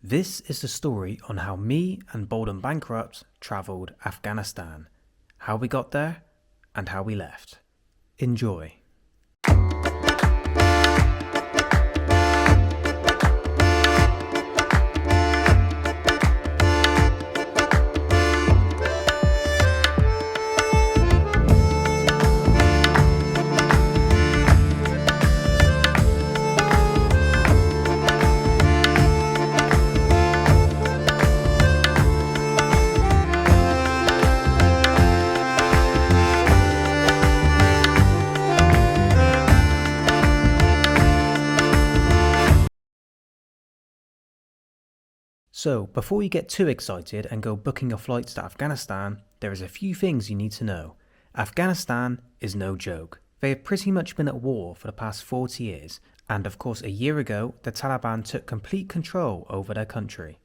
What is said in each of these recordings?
This is the story on how me and Bald and Bankrupt travelled Afghanistan, how we got there and how we left. Enjoy. So, before you get too excited and go booking your flights to Afghanistan, there is a few things you need to know. Afghanistan is no joke. They have pretty much been at war for the past 40 years, and of course a year ago, the Taliban took complete control over their country.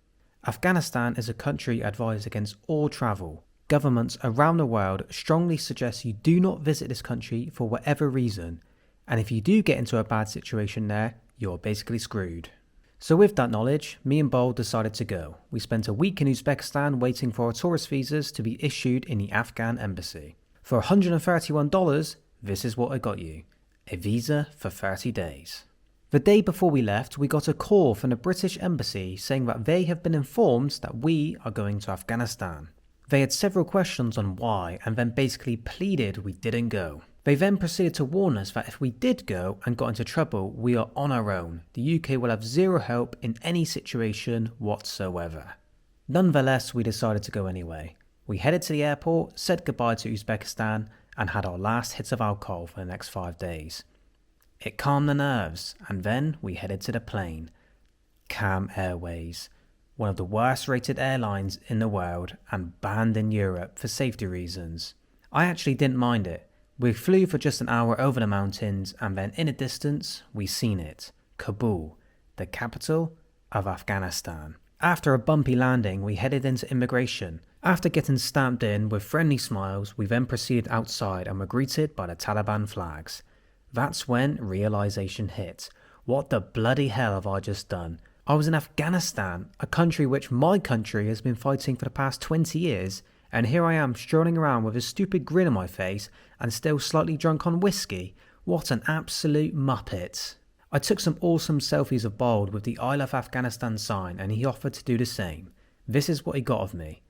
Afghanistan is a country advised against all travel. Governments around the world strongly suggest you do not visit this country for whatever reason, and if you do get into a bad situation there, you're basically screwed. So with that knowledge, me and Bald decided to go. We spent a week in Uzbekistan waiting for our tourist visas to be issued in the Afghan embassy. For $131, this is what I got you. A visa for 30 days. The day before we left, we got a call from the British embassy saying that they have been informed that we are going to Afghanistan. They had several questions on why and then basically pleaded we didn't go. They then proceeded to warn us that if we did go and got into trouble, we are on our own. The UK will have zero help in any situation whatsoever. Nonetheless, we decided to go anyway. We headed to the airport, said goodbye to Uzbekistan, and had our last hits of alcohol for the next 5 days. It calmed the nerves, and then we headed to the plane. Cam Airways, one of the worst rated airlines in the world and banned in Europe for safety reasons. I actually didn't mind it. We flew for just an hour over the mountains and then in the distance we seen it, Kabul, the capital of Afghanistan. After a bumpy landing we headed into immigration. After getting stamped in with friendly smiles we then proceeded outside and were greeted by the Taliban flags. That's when realization hit. What the bloody hell have I just done? I was in Afghanistan, a country which my country has been fighting for the past 20 years. And here I am strolling around with a stupid grin on my face and still slightly drunk on whiskey. What an absolute muppet. I took some awesome selfies of Bald with the I Love Afghanistan sign and he offered to do the same. This is what he got of me.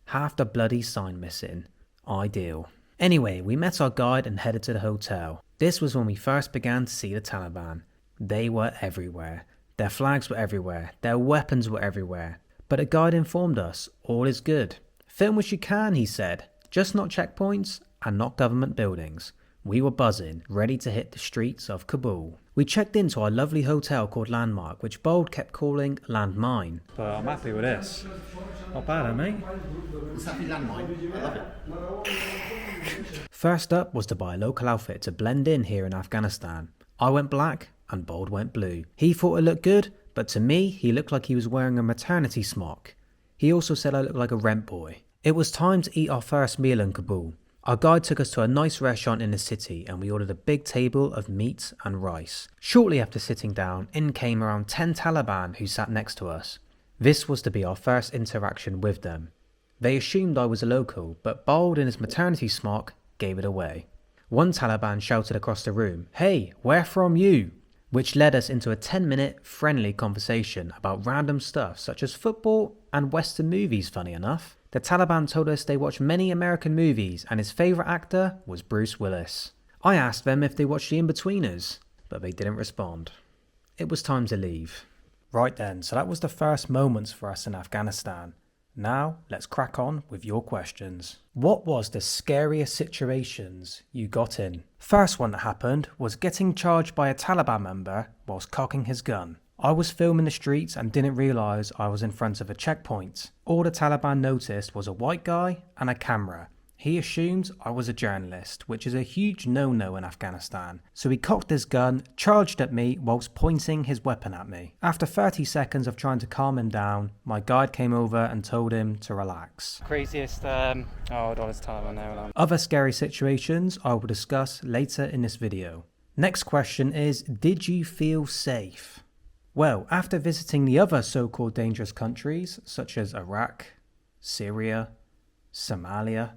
Half the bloody sign missing. Ideal. Anyway, we met our guide and headed to the hotel. This was when we first began to see the Taliban. They were everywhere. Their flags were everywhere. Their weapons were everywhere. But a guide informed us, all is good. Film what you can, he said, just not checkpoints and not government buildings. We were buzzing, ready to hit the streets of Kabul. We checked into our lovely hotel called Landmark, which Bold kept calling Landmine. But I'm happy with this. Not bad, eh, mate? It's happy landmine. I love it. First up was to buy a local outfit to blend in here in Afghanistan. I went black and Bold went blue. He thought it looked good, but to me, he looked like he was wearing a maternity smock. He also said I looked like a rent boy. It was time to eat our first meal in Kabul. Our guide took us to a nice restaurant in the city and we ordered a big table of meat and rice. Shortly after sitting down, in came around 10 Taliban who sat next to us. This was to be our first interaction with them. They assumed I was a local, but Bald in his maternity smock gave it away. One Taliban shouted across the room, "Hey, where from you?" Which led us into a 10-minute friendly conversation about random stuff such as football and Western movies, funny enough. The Taliban told us they watched many American movies and his favourite actor was Bruce Willis. I asked them if they watched The Inbetweeners, but they didn't respond. It was time to leave. Right then, so that was the first moments for us in Afghanistan. Now, let's crack on with your questions. What was the scariest situations you got in? First one that happened was getting charged by a Taliban member whilst cocking his gun. I was filming the streets and didn't realise I was in front of a checkpoint. All the Taliban noticed was a white guy and a camera. He assumed I was a journalist, which is a huge no-no in Afghanistan. So he cocked his gun, charged at me whilst pointing his weapon at me. After 30 seconds of trying to calm him down, my guide came over and told him to relax. Craziest, hold on, it's time now. Other scary situations I will discuss later in this video. Next question is, did you feel safe? Well, after visiting the other so-called dangerous countries, such as Iraq, Syria, Somalia,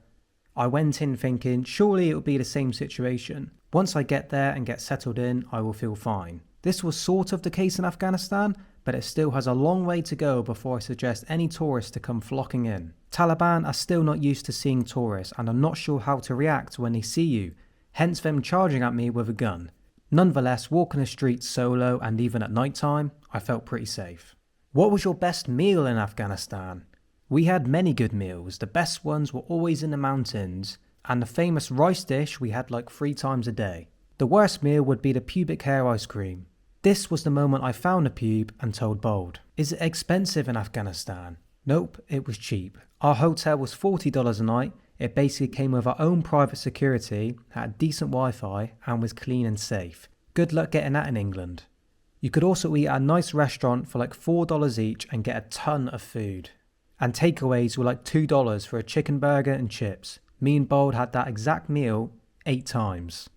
I went in thinking surely it would be the same situation. Once I get there and get settled in, I will feel fine. This was sort of the case in Afghanistan, but it still has a long way to go before I suggest any tourists to come flocking in. Taliban are still not used to seeing tourists and are not sure how to react when they see you, hence them charging at me with a gun. Nonetheless, walking the streets solo and even at night time, I felt pretty safe. What was your best meal in Afghanistan? We had many good meals. The best ones were always in the mountains, and the famous rice dish we had like 3 times a day. The worst meal would be the pubic hair ice cream. This was the moment I found a pube and told Bald. Is it expensive in Afghanistan? Nope, it was cheap. Our hotel was $40 a night. It basically came with our own private security, had decent Wi-Fi, and was clean and safe. Good luck getting that in England. You could also eat at a nice restaurant for like $4 each and get a ton of food. And takeaways were like $2 for a chicken burger and chips. Me and Bald had that exact meal 8 times.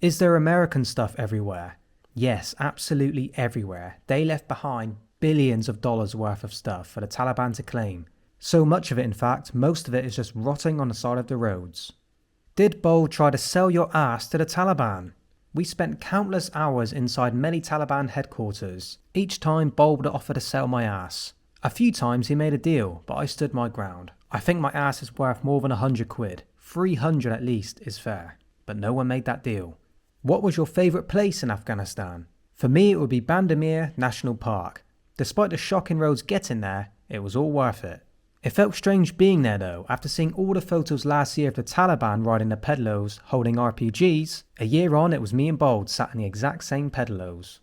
Is there American stuff everywhere? Yes, absolutely everywhere. They left behind billions of dollars worth of stuff for the Taliban to claim. So much of it, in fact, most of it is just rotting on the side of the roads. Did Bald try to sell your ass to the Taliban? We spent countless hours inside many Taliban headquarters. Each time Bald would offer to sell my ass. A few times he made a deal, but I stood my ground. I think my ass is worth more than £100. 300 at least is fair. But no one made that deal. What was your favourite place in Afghanistan? For me it would be Bandamir National Park. Despite the shocking roads getting there, it was all worth it. It felt strange being there though, after seeing all the photos last year of the Taliban riding the pedalos holding RPGs. A year on it was me and Bald sat in the exact same pedalos.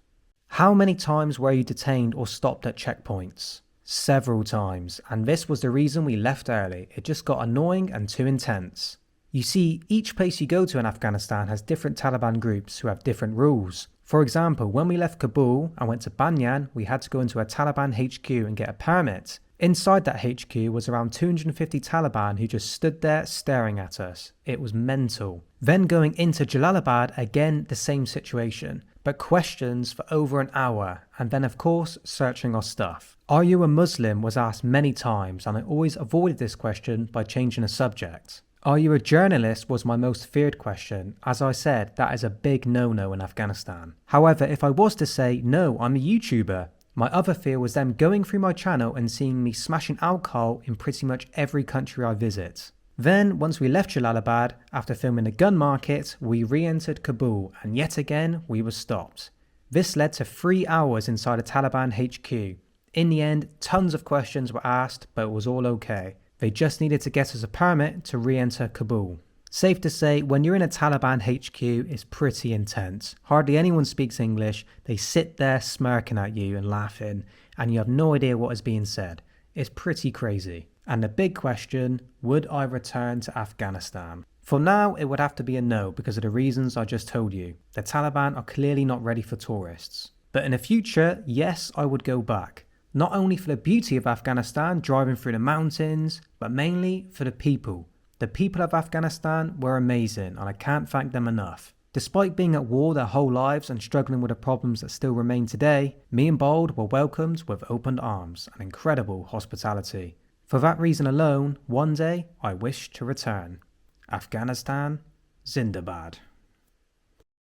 How many times were you detained or stopped at checkpoints? Several times, and this was the reason we left early. It just got annoying and too intense. You see, each place you go to in Afghanistan has different Taliban groups who have different rules. For example, when we left Kabul and went to Banyan, we had to go into a Taliban HQ and get a permit. Inside that HQ was around 250 Taliban who just stood there staring at us. It was mental. Then going into Jalalabad, again the same situation, but questions for over an hour, and then of course searching our stuff. Are you a Muslim was asked many times, and I always avoided this question by changing the subject. Are you a journalist was my most feared question. As I said, that is a big no-no in Afghanistan. However, if I was to say, no, I'm a YouTuber, my other fear was them going through my channel and seeing me smashing alcohol in pretty much every country I visit. Then, once we left Jalalabad, after filming the gun market, we re-entered Kabul, and yet again, we were stopped. This led to 3 hours inside a Taliban HQ. In the end, tons of questions were asked, but it was all okay. They just needed to get us a permit to re-enter Kabul. Safe to say, when you're in a Taliban HQ, it's pretty intense. Hardly anyone speaks English, they sit there smirking at you and laughing, and you have no idea what is being said. It's pretty crazy. And the big question, would I return to Afghanistan? For now, it would have to be a no because of the reasons I just told you. The Taliban are clearly not ready for tourists. But in the future, yes, I would go back. Not only for the beauty of Afghanistan, driving through the mountains, but mainly for the people. The people of Afghanistan were amazing, and I can't thank them enough. Despite being at war their whole lives and struggling with the problems that still remain today, me and Bald were welcomed with open arms and incredible hospitality. For that reason alone, one day I wish to return. Afghanistan, Zindabad.